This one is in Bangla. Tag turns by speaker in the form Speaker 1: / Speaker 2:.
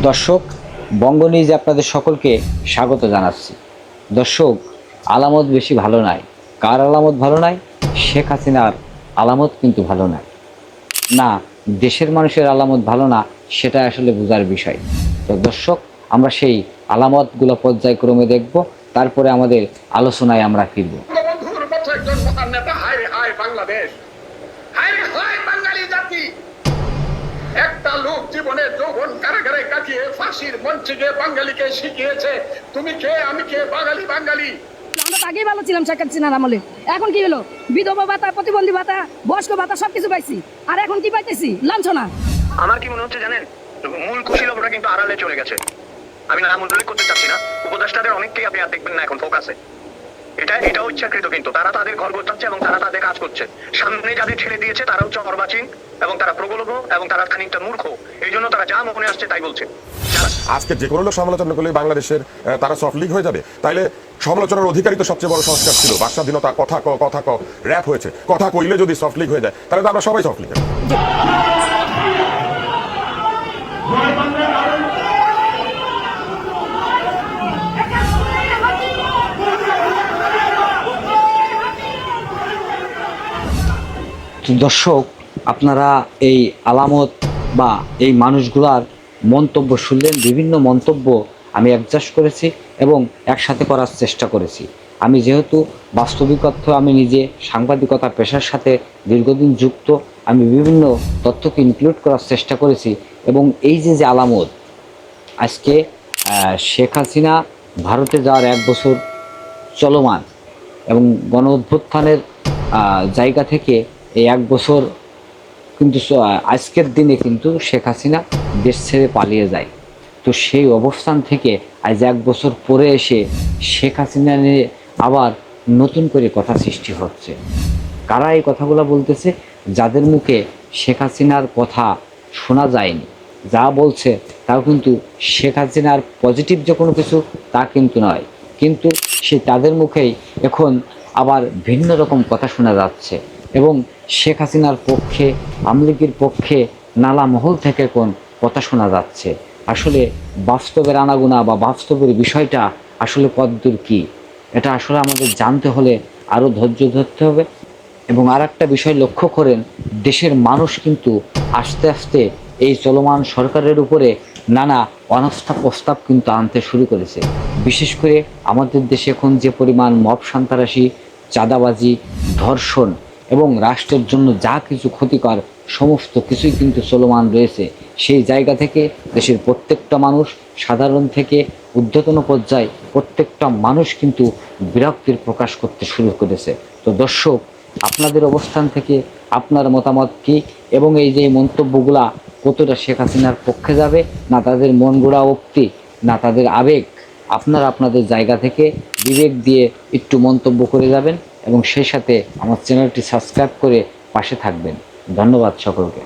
Speaker 1: দর্শক, বঙ্গ নিউজে আপনাদের সকলকে স্বাগত জানাচ্ছি। দর্শক, আলামত বেশি ভালো নয়। কার আলামত ভালো নয়? শেখ হাসিনার আলামত কিন্তু ভালো নয়। না, দেশের মানুষের আলামত ভালো না, সেটা আসলে বোঝার বিষয়। তো দর্শক, আমরা সেই আলামতগুলো পর্যায়ক্রমে দেখব, তারপরে আমাদের আলোচনায় আমরা ফিরব।
Speaker 2: একটা লোক জীবনের যৌবন কারাগারে কাটিয়ে ফাঁসির মঞ্চে গিয়ে বাঙালিকে শিখিয়েছে তুমি কে আমি কে, বাঙালি বাঙালি।
Speaker 3: আমরা আগেই ভালো ছিলাম শেখ হাসিনার আমলে। এখন কি হলো? বিধবা ভাতা, প্রতিবন্ধী ভাতা, বয়স্ক ভাতা সবকিছু পাইছি, আর এখন কি পাইতেছি? লাঞ্ছনা।
Speaker 4: আমার কি মনে হচ্ছে জানেন, মূল কুশীলবরা কিন্তু আড়ালে চলে গেছে। আমি নাম উল্লেখ করতে চাচ্ছি না, উপদেষ্টাদের অনেককেই আপনি আর দেখবেন না এখন ফোকাসে। এটাও ইচ্ছাকৃত, কিন্তু তারা তাদের ঘর গোছাচ্ছে এবং তারা তাদের কাজ করছে। সামনে যাদের ঠেলে দিয়েছে তারা হচ্ছে অর্বাচীন এবং তারা প্রগল্ভ এবং তারা খানিকটা মূর্খ। এই জন্য তারা যা মনে আসছে তাই বলছে।
Speaker 5: আজকে যে কোনো লোক সমালোচনা করলে বাংলাদেশের তারা সফট লিগ হয়ে যাবে। তাইলে সমালোচনার অধিকারী তো সবচেয়ে বড় সংস্কার ছিল। বাক স্বাধীনতা, কথা ক র‍্যাপ হয়েছে। কথা কইলে যদি সফট লিগ হয়ে যায় তাহলে তো আমরা সবাই সফট লিগ।
Speaker 1: দর্শক, আপনারা এই আলামত বা এই মানুষগুলার মন্তব্য শুনলেন। বিভিন্ন মন্তব্য আমি অ্যাডজাস্ট করেছি এবং একসাথে করার চেষ্টা করেছি। আমি যেহেতু বাস্তবিকতা, আমি নিজে সাংবাদিকতা পেশার সাথে দীর্ঘদিন যুক্ত, আমি বিভিন্ন তথ্যকে ইনক্লুড করার চেষ্টা করেছি। এবং এই যে আলামত, আজকে শেখ হাসিনা ভারতে যাওয়ার 1 বছর চলমান এবং গণ অভ্যুত্থানের জায়গা থেকে এই 1 বছর কিন্তু আজকের দিনে কিন্তু শেখ হাসিনা দেশ ছেড়ে পালিয়ে যায়। তো সেই অবস্থান থেকে আজ 1 বছর পরে এসে শেখ হাসিনা নিয়ে আবার নতুন করে কথা সৃষ্টি হচ্ছে। কারা এই কথাগুলো বলতেছে? যাদের মুখে শেখ হাসিনার কথা শোনা যায়নি, যা বলছে তাও কিন্তু শেখ হাসিনার পজিটিভ যে কোনো কিছু তা কিন্তু নয়, কিন্তু তাদের মুখেই এখন আবার ভিন্ন রকম কথা শোনা যাচ্ছে। এবং শেখ হাসিনার পক্ষে, আওয়ামী লীগের পক্ষে নানা মহল থেকে কোন কথা শোনা যাচ্ছে। আসলে বাস্তবের আনাগোনা বা বাস্তবের বিষয়টা আসলে কতদূর কী, এটা আসলে আমাদের জানতে হলে আরও ধৈর্য ধরতে হবে। এবং আর একটা বিষয় লক্ষ্য করেন, দেশের মানুষ কিন্তু আস্তে আস্তে এই চলমান সরকারের উপরে নানা অনাস্থা প্রস্তাব কিন্তু আনতে শুরু করেছে। বিশেষ করে আমাদের দেশে এখন যে পরিমাণ মব সন্ত্রাসী, চাঁদাবাজি, ধর্ষণ এবং রাষ্ট্রের জন্য যা কিছু ক্ষতিকর সমস্ত কিছুই কিন্তু চলমান রয়েছে। সেই জায়গা থেকে দেশের প্রত্যেকটা মানুষ, সাধারণ থেকে ঊর্ধ্বতন পর্যায়ে প্রত্যেকটা মানুষ কিন্তু বিরক্তির প্রকাশ করতে শুরু করেছে। তো দর্শক, আপনাদের অবস্থান থেকে আপনার মতামত কী, এবং এই যে মন্তব্যগুলা কতটা শেখ হাসিনার পক্ষে যাবে, না তাদের মন গোড়া উক্তি, না তাদের আবেগ, আপনারা আপনাদের জায়গা থেকে বিবেক দিয়ে একটু মন্তব্য করে যাবেন এবং সেই সাথে আমার চ্যানেলটি সাবস্ক্রাইব করে পাশে থাকবেন। ধন্যবাদ সকলকে।